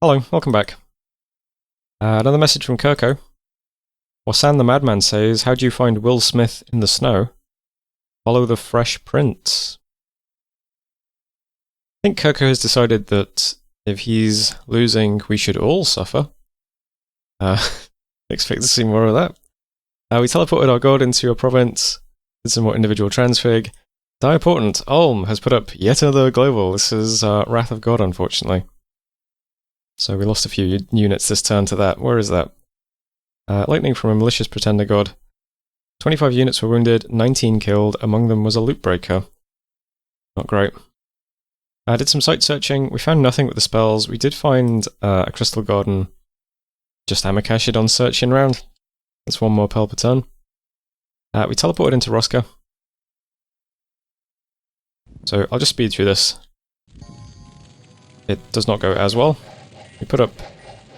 Hello, welcome back. Another message from Kirko. Wasan the Madman says, how do you find Will Smith in the snow? Follow the fresh prints. I think Kirko has decided that if he's losing, we should all suffer. Expect to see more of that. We teleported our god into a province, did some more individual transfig. Important, Ulm has put up yet another global. This is Wrath of God, unfortunately. So we lost a few units this turn to that. Where is that? Lightning from a malicious pretender god. 25 units were wounded, 19 killed, among them was a loop breaker. Not great. I did some site searching, we found nothing with the spells. We did find a crystal garden, just Amakashid on searching round. That's one more pearl per turn. We teleported into Roska. So I'll just speed through this. It does not go as well. We put up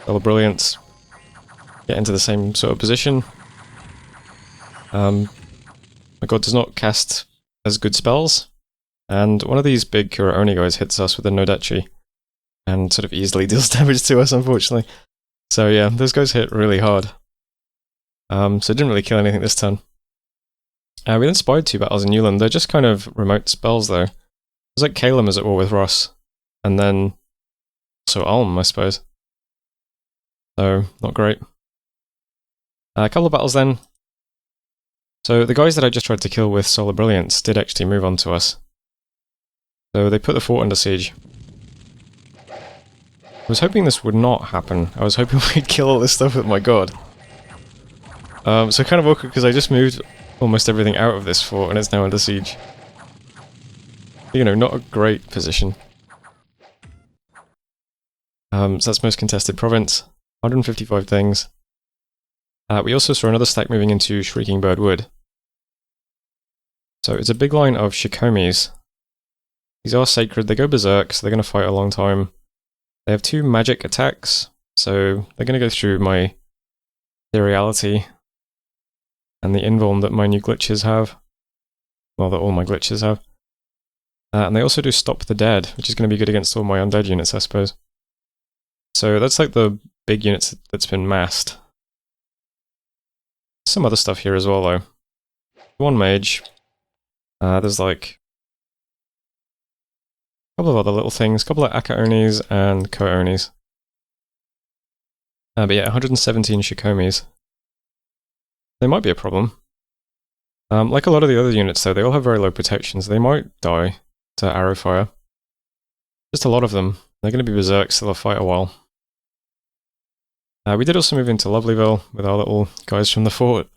Double Brilliance, get into the same sort of position. My god does not cast as good spells, and one of these big Kuraoni guys hits us with a Nodachi, and sort of easily deals damage to us, unfortunately. So yeah, those guys hit really hard. So it didn't really kill anything this turn. We then spied 2 battles in Newland. They're just kind of remote spells though. It was like Calum is at war with Ross, and then also Ulm, I suppose. So, not great. A couple of battles then. So the guys that I just tried to kill with Solar Brilliance did actually move on to us. So they put the fort under siege. I was hoping this would not happen. I was hoping we'd kill all this stuff with my god. So kind of awkward because I just moved almost everything out of this fort and it's now under siege. You know, not a great position. So that's most contested province. 155 things. We also saw another stack moving into Shrieking Bird Wood. So it's a big line of Shikomis. These are sacred, they go berserk, so they're going to fight a long time. They have 2 magic attacks, so they're going to go through my ethereality and the invuln that my new glitches have. Well, that all my glitches have. And they also do Stop the Dead, which is going to be good against all my undead units, I suppose. So that's like the big units that's been massed. Some other stuff here as well, though. 1 mage. There's like a couple of other little things, a couple of Akaonis and Koaonis. But yeah, 117 Shikomis. They might be a problem. Like a lot of the other units, though, they all have very low protections. They might die to arrow fire. Just a lot of them. They're going to be berserk, so they'll fight a while. We did also move into Lovelyville with our little guys from the fort.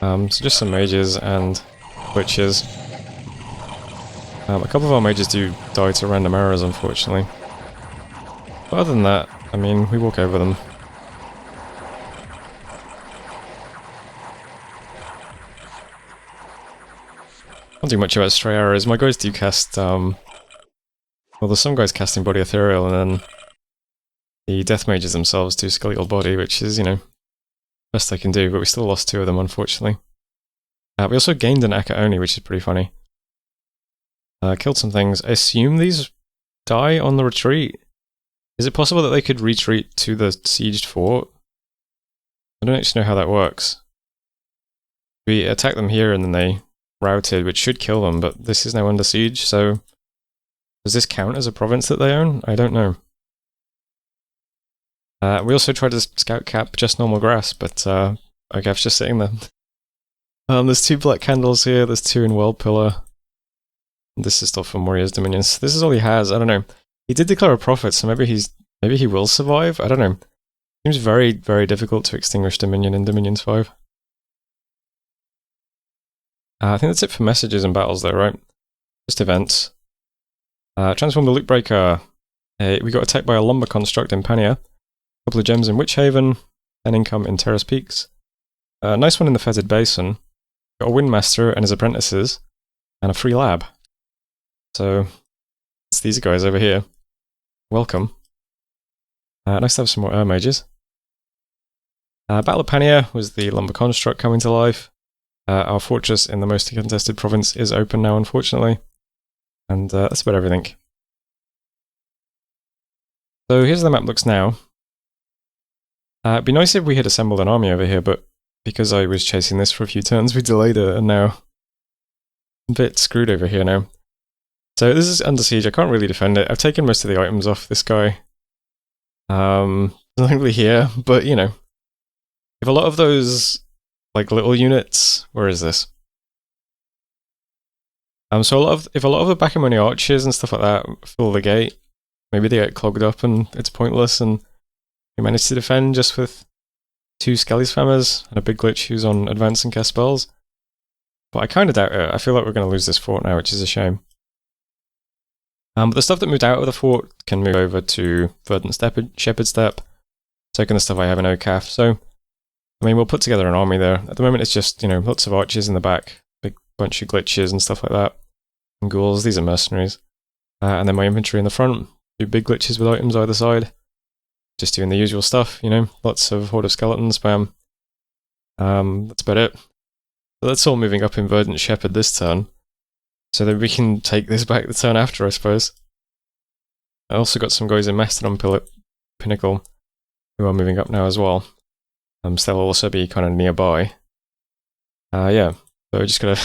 So just some mages and witches. A couple of our mages do die to random arrows, unfortunately. But other than that, I mean, we walk over them. Can't do much about stray arrows. My guys do cast, well, there's some guys casting Body Ethereal, and then the Death Mages themselves do Skeletal Body, which is, you know, best I can do, but we still lost 2 of them, unfortunately. We also gained an Akaoni, which is pretty funny. Killed some things. I assume these die on the retreat. Is it possible that they could retreat to the sieged fort? I don't actually know how that works. We attacked them here and then they routed, which should kill them, but this is now under siege, so does this count as a province that they own? I don't know. We also tried to scout cap just normal grass, but Ocaf's just sitting there. There's 2 black candles here, there's 2 in World Pillar. This is still for Moria's Dominions. This is all he has, I don't know. He did declare a prophet, so maybe he will survive? I don't know. Seems very, very difficult to extinguish Dominion in Dominions 5. I think that's it for messages and battles though, right? Just events. Transform the Loop Breaker. We got attacked by a Lumber Construct in Pania. A couple of gems in Witch Haven. 10 income in Terrace Peaks. Nice one in the Fetid Basin. Got a Windmaster and his apprentices. And a free lab. So, it's these guys over here. Welcome. Nice to have some more mages. Battle of Pania was the Lumber Construct coming to life. Our fortress in the most contested province is open now, unfortunately. And that's about everything. So here's the map looks now. It'd be nice if we had assembled an army over here, but because I was chasing this for a few turns, we delayed it, and now I'm a bit screwed over here now. So this is under siege. I can't really defend it. I've taken most of the items off this guy. Nothing really here, but you know, if a lot of those like little units, where is this? So if a lot of the Bakamoni archers and stuff like that fill the gate, maybe they get clogged up and it's pointless, and we manage to defend just with 2 Skelly Spammers and a big glitch who's on advance and cast spells. But I kind of doubt it. I feel like we're going to lose this fort now, which is a shame. But the stuff that moved out of the fort can move over to Verdant Shepherd Step, taking the stuff I have in Ocaf. So, I mean, we'll put together an army there. At the moment, it's just, you know, lots of archers in the back, big bunch of glitches and stuff like that. And ghouls, these are mercenaries. And then my infantry in the front, 2 big glitches with items either side. Just doing the usual stuff, you know, lots of Horde of Skeletons spam. That's about it. So that's all moving up in Verdant Shepherd this turn, so that we can take this back the turn after, I suppose. I also got some guys in Mastodon Pinnacle who are moving up now as well. So they'll also be kind of nearby. Yeah, so we're just gotta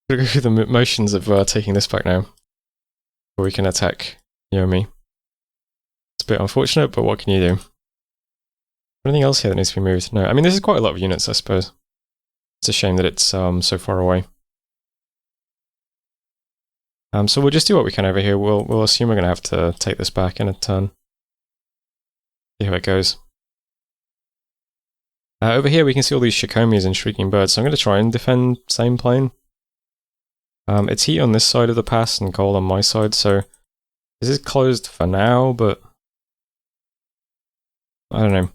go through the motions of taking this back now, before we can attack Yomi. It's a bit unfortunate, but what can you do? Anything else here that needs to be moved? No, I mean, this is quite a lot of units, I suppose. It's a shame that it's so far away. So we'll just do what we can over here. We'll assume we're going to have to take this back in a turn. See how it goes. Over here we can see all these Shikomis and Shrieking Birds, so I'm going to try and defend same plane. It's heat on this side of the pass and cold on my side, so this is closed for now, but I don't know.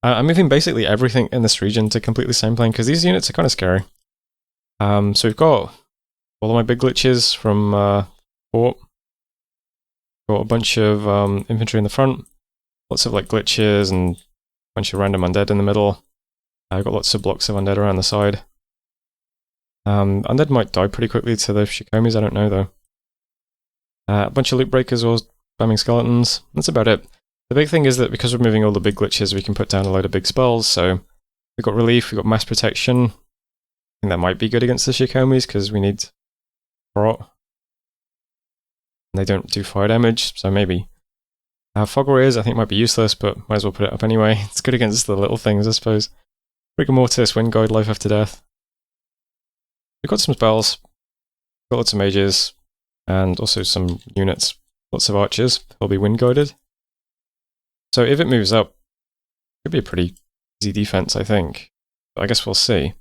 I'm moving basically everything in this region to completely same plane, because these units are kind of scary. So we've got all of my big glitches from fort. Got a bunch of infantry in the front. Lots of like glitches and a bunch of random undead in the middle. I've got lots of blocks of undead around the side. Undead might die pretty quickly to the Shikomis, I don't know though. A bunch of loot breakers or spamming skeletons. That's about it. The big thing is that because we're moving all the big glitches, we can put down a load of big spells, so we've got relief, we've got mass protection. I think that might be good against the Shikomis, because we need rot. And they don't do fire damage, so maybe. Fog Warriors I think might be useless, but might as well put it up anyway. It's good against the little things, I suppose. Rigor Mortis, Wind Guide, Life After Death. We've got some spells, got lots of mages, and also some units. Lots of archers, they'll be Wind Guided. So if it moves up, it could be a pretty easy defense, I think. But I guess we'll see.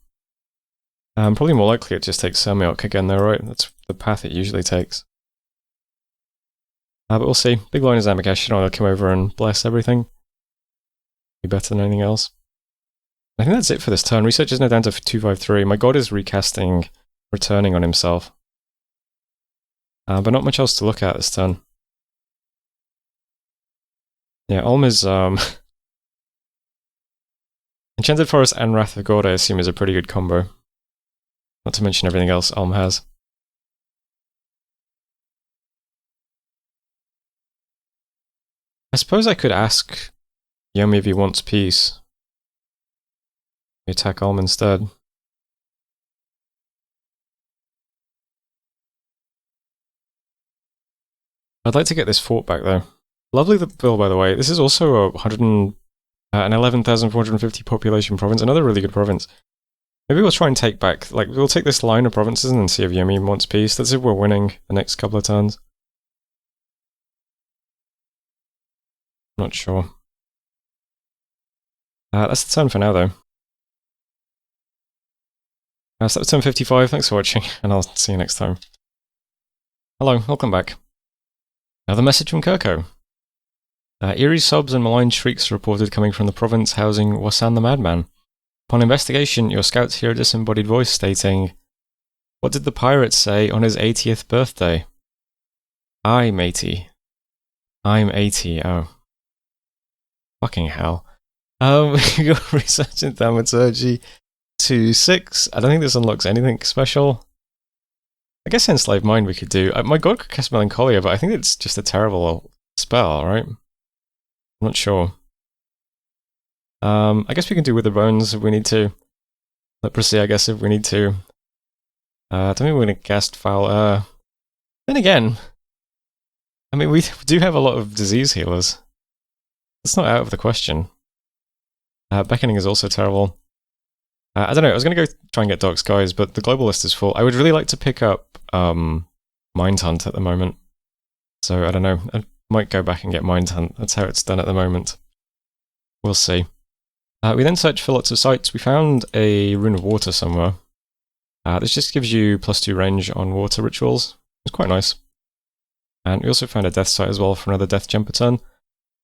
Probably more likely it just takes Sermiok again though, right? That's the path it usually takes. But we'll see. Big line is Zamagesh, you know, they'll come over and bless everything. Be better than anything else. I think that's it for this turn. Research is now down to 253. My god is recasting, returning on himself. But not much else to look at this turn. Yeah, Ulm is, Enchanted Forest and Wrath of God, I assume, is a pretty good combo. Not to mention everything else Ulm has. I suppose I could ask Yomi if he wants peace. We attack Ulm instead. I'd like to get this fort back though. Lovely bill, by the way. This is also an 11,450 population province. Another really good province. Maybe we'll try and take back, like, we'll take this line of provinces and see if Yomi wants peace. That's if we're winning the next couple of turns. Not sure. That's the turn for now, though. So that was turn 55. Thanks for watching, and I'll see you next time. Hello, welcome back. Another message from Kirko. Eerie sobs and malign shrieks are reported coming from the province housing Wasan the Madman. Upon investigation, your scouts hear a disembodied voice stating, "What did the pirate say on his 80th birthday?" "Aye, matey. I'm 80, oh. Fucking hell." We got research in Thaumaturgy to 6. I don't think this unlocks anything special. I guess Enslaved Mind we could do. My god could cast Melancholia, but I think it's just a terrible spell, right? I'm not sure. I guess we can do Wither Bones if we need to. Leprosy, I guess, if we need to. I don't think we're going to cast Foul. Then again, I mean, we do have a lot of disease healers. That's not out of the question. Beckoning is also terrible. I don't know, I was going to go try and get Dark Skies, but the global list is full. I would really like to pick up Mind Hunt at the moment. So, I don't know, I might go back and get Mind Hunt. That's how it's done at the moment. We'll see. We then searched for lots of sites. We found a Rune of Water somewhere. This just gives you +2 range on water rituals. It's quite nice. And we also found a death site as well for another death gem per turn.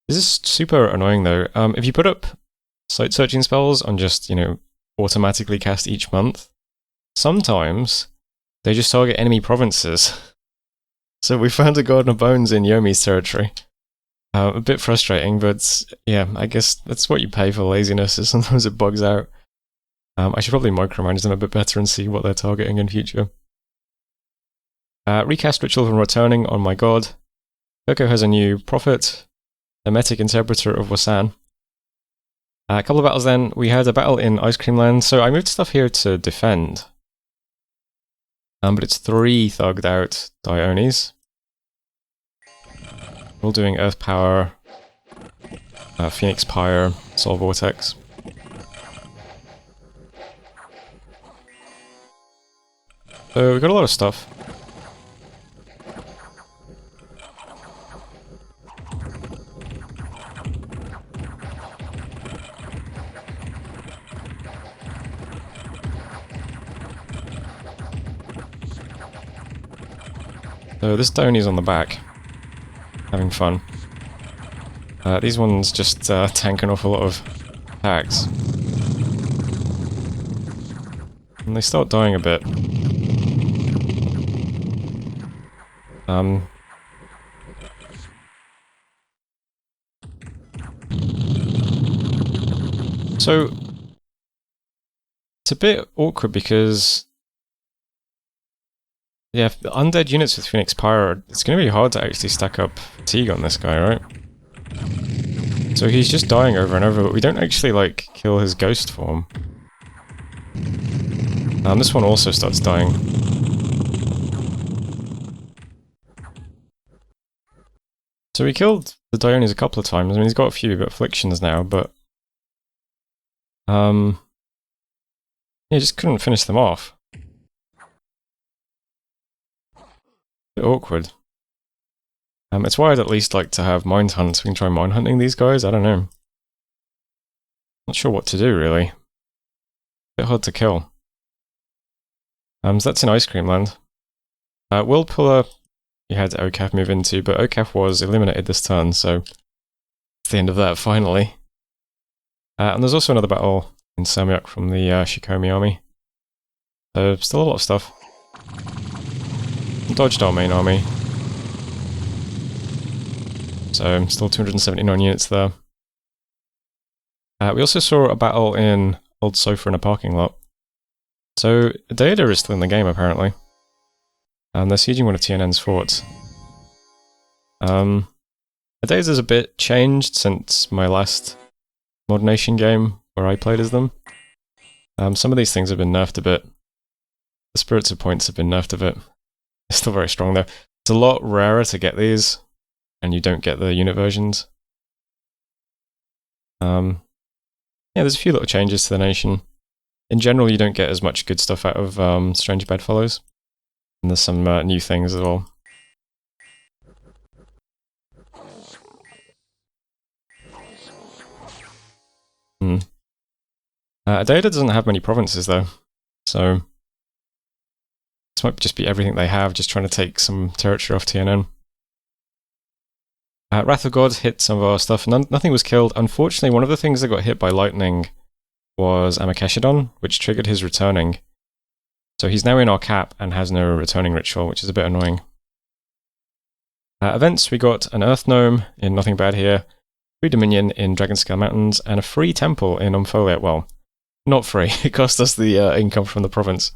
This is super annoying though. If you put up site searching spells on just, automatically cast each month, sometimes they just target enemy provinces. So we found a Garden of Bones in Yomi's territory. A bit frustrating, but yeah, I guess that's what you pay for laziness, is sometimes it bugs out. I should probably micromanage them a bit better and see what they're targeting in future. Recast Ritual from Returning on my god. Kirko has a new Prophet, Hermetic Interpreter of Wasan. A couple of battles then. We had a battle in Ice Cream Land, so I moved stuff here to defend. But it's 3 thugged out Dionis. We're all doing Earth Power, Phoenix Pyre, Soul Vortex. So we've got a lot of stuff. So this Doni's on the back, having fun. These ones just tank an awful lot of attacks. And they start dying a bit. So it's a bit awkward because yeah, undead units with Phoenix Pyre, it's going to be hard to actually stack up fatigue on this guy, right? So he's just dying over and over, but we don't actually, kill his ghost form. This one also starts dying. So we killed the Dionis a couple of times. I mean, he's got a few afflictions now, but yeah, just couldn't finish them off. Bit awkward. It's why I'd at least like to have Mind Hunt, so we can try Mind Hunting these guys. I don't know. Not sure what to do, really. Bit hard to kill. So that's in Ice Cream Land. Will Puller, you had Ocaf move into, but Ocaf was eliminated this turn, so it's the end of that, finally. And there's also another battle in Samyuk from the Shikomi army. So still a lot of stuff. Dodged our main army. So still 279 units there. We also saw a battle in Old Sofa in a parking lot. So Uuodeouda is still in the game apparently. And they're sieging one of TNN's forts. Uuodeouda's a bit changed since my last Modnation game where I played as them. Some of these things have been nerfed a bit. The Spirits of Points have been nerfed a bit. They're still very strong though. It's a lot rarer to get these, and you don't get the unit versions. Yeah, there's a few little changes to the nation. In general, you don't get as much good stuff out of Strange Bedfellows. And there's some new things as well. Uuodeouda doesn't have many provinces though, so this might just be everything they have, just trying to take some territory off TNN. Wrath of God hit some of our stuff. Nothing was killed. Unfortunately, one of the things that got hit by lightning was Amakeshadon, which triggered his returning. So he's now in our cap and has no returning ritual, which is a bit annoying. Events, we got an Earth Gnome in Nothing Bad here, free Dominion in Dragonscale Mountains, and a free temple in Umpholia. Well, not free. It cost us the income from the province.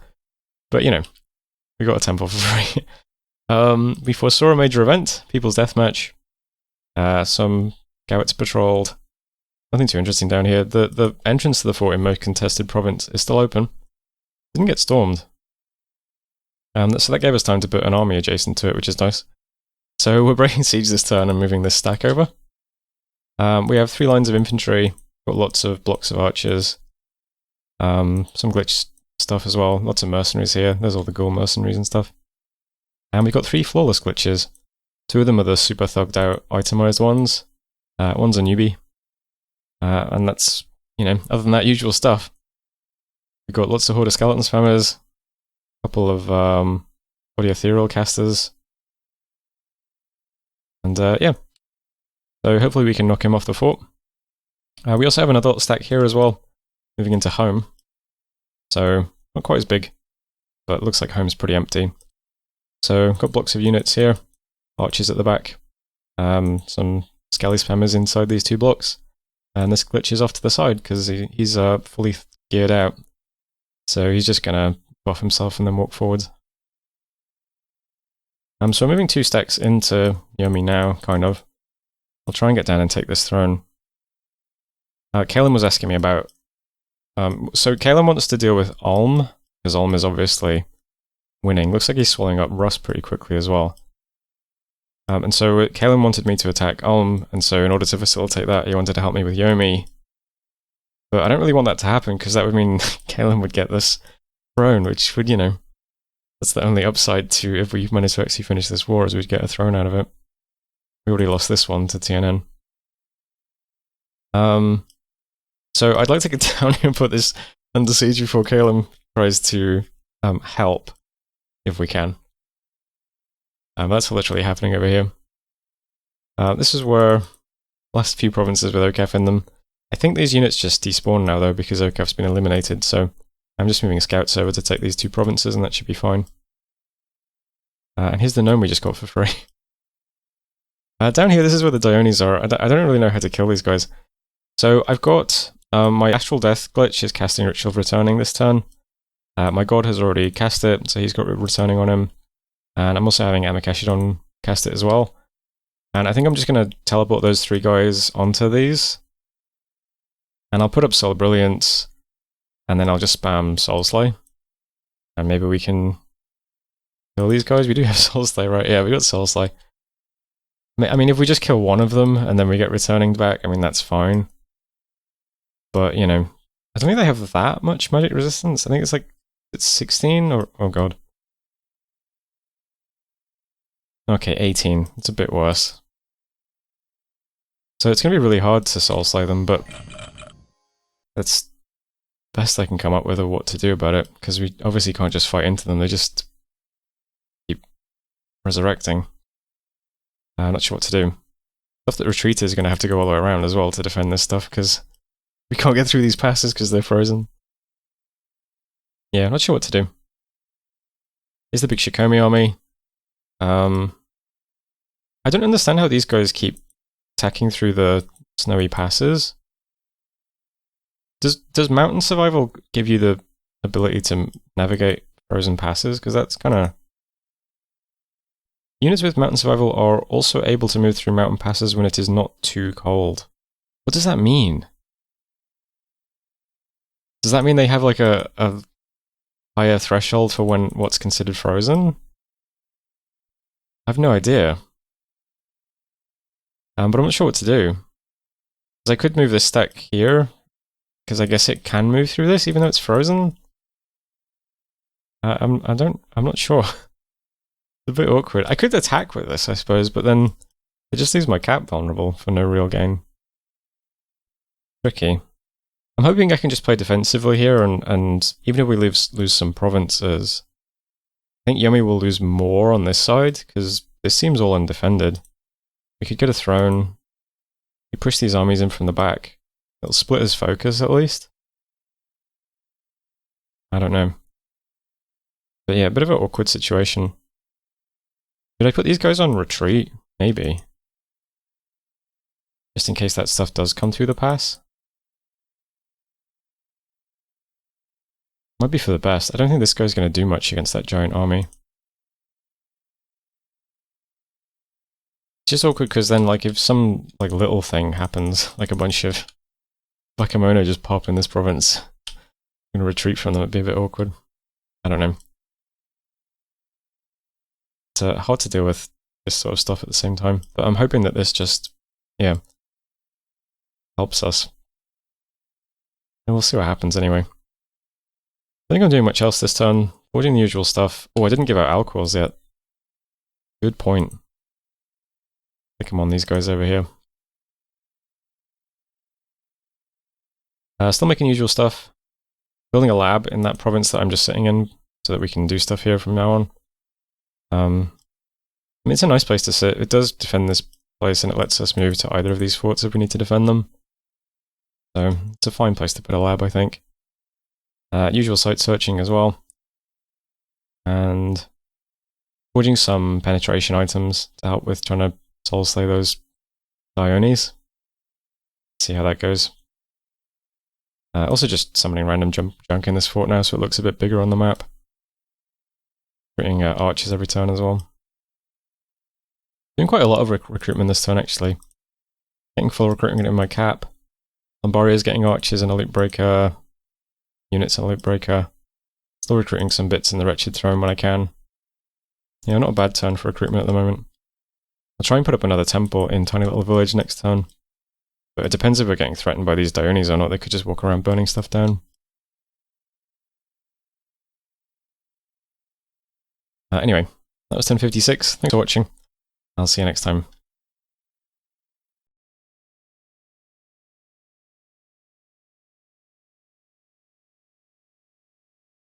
But, we got a temple for free. We foresaw a major event, People's Deathmatch. Some scouts patrolled. Nothing too interesting down here. The entrance to the fort in most contested province is still open. Didn't get stormed. So that gave us time to put an army adjacent to it, which is nice. So we're breaking siege this turn and moving this stack over. We have 3 lines of infantry, got lots of blocks of archers, some glitch stuff as well, lots of mercenaries here. There's all the ghoul mercenaries and stuff. And we've got 3 flawless glitches. 2 of them are the super thugged out itemized ones. One's a newbie. And that's, you know, other than that, usual stuff. We've got lots of Horde of Skeleton Spammers, a couple of Audioethereal casters. And yeah. So hopefully we can knock him off the fort. We also have an adult stack here as well, moving into home. So not quite as big, but it looks like home's pretty empty. So got blocks of units here, archers at the back, some Skelly Spammers inside these 2 blocks. And this glitch is off to the side because he's fully geared out. So he's just going to buff himself and then walk forward. So we're moving 2 stacks into Yomi now, kind of. I'll try and get down and take this throne. Kalen was asking me about... so Kalen wants to deal with Ulm, because Ulm is obviously winning. Looks like he's swallowing up Rust pretty quickly as well. And so Kalen wanted me to attack Ulm, and so in order to facilitate that, he wanted to help me with Yomi. But I don't really want that to happen, because that would mean Kalen would get this throne, which would, you know, that's the only upside to if we manage to actually finish this war, is we'd get a throne out of it. We already lost this one to TNN. So I'd like to get down here and put this under siege before Kalen tries to help, if we can. That's literally happening over here. This is where last few provinces with Ocaf in them. I think these units just despawn now though, because Ocaf's been eliminated, so I'm just moving scouts over to take these 2 provinces and that should be fine. And here's the gnome we just got for free. Down here, this is where the Dionis are. I don't really know how to kill these guys. So I've got my Astral Death glitch is casting Ritual of Returning this turn. My god has already cast it, so he's got Returning on him. And I'm also having Amakashidon cast it as well. And I think I'm just going to teleport those 3 guys onto these. And I'll put up Soul Brilliance, and then I'll just spam Soul Slay. And maybe we can kill these guys. We do have Soul Slay, right? Yeah, we got Soul Slay. I mean, if we just kill one of them, and then we get Returning back, I mean, that's fine. But, you know, I don't think they have that much magic resistance. I think it's like, it's 16, or, oh god. Okay, 18. It's a bit worse. So it's going to be really hard to Soul Slay them, but that's the best I can come up with of what to do about it, because we obviously can't just fight into them, they just keep resurrecting. I'm not sure what to do. Stuff that Retreat is going to have to go all the way around as well to defend this stuff, because we can't get through these passes because they're frozen. Yeah, not sure what to do. Here's the big Shikomi army. I don't understand how these guys keep attacking through the snowy passes. Does Mountain Survival give you the ability to navigate frozen passes? Because that's kind of... Units with Mountain Survival are also able to move through mountain passes when it is not too cold. What does that mean? Does that mean they have like a higher threshold for when what's considered frozen? I have no idea. But I'm not sure what to do. Because I could move this stack here, because I guess it can move through this even though it's frozen. I'm not sure. It's a bit awkward. I could attack with this, I suppose, but then it just leaves my cap vulnerable for no real gain. Tricky. I'm hoping I can just play defensively here, and even if we lose some provinces, I think Yomi will lose more on this side, because this seems all undefended. We could get a throne. We push these armies in from the back. It'll split his focus at least. I don't know. But yeah, a bit of an awkward situation. Should I put these guys on retreat? Maybe. Just in case that stuff does come through the pass. Might be for the best. I don't think this guy's going to do much against that giant army. just awkward because then, like, if some like little thing happens, like a bunch of Bakemono just pop in this province, I'm gonna retreat from them. It'd be a bit awkward. I don't know. It's hard to deal with this sort of stuff at the same time, but I'm hoping that this just, yeah, helps us. And we'll see what happens anyway. I think I'm doing much else this turn. Forging the usual stuff. Oh, I didn't give out alcohols yet. Good point. Stick them on these guys over here. Still making usual stuff. Building a lab in that province that I'm just sitting in so that we can do stuff here from now on. I mean, it's a nice place to sit. It does defend this place and it lets us move to either of these forts if we need to defend them. So it's a fine place to put a lab, I think. Usual site searching as well. And forging some penetration items to help with trying to soul slay those Dionis. See how that goes. Also just summoning random junk in this fort now so it looks a bit bigger on the map. Creating archers every turn as well. Doing quite a lot of recruitment this turn actually. Getting full recruitment in my cap. Lombaria's getting archers and a loot breaker. Units and a loot breaker. Still recruiting some bits in the Wretched Throne when I can. Yeah, not a bad turn for recruitment at the moment. I'll try and put up another temple in Tiny Little Village next turn. But it depends if we're getting threatened by these Dionis or not. They could just walk around burning stuff down. Anyway, that was 1056. Thanks for watching. I'll see you next time.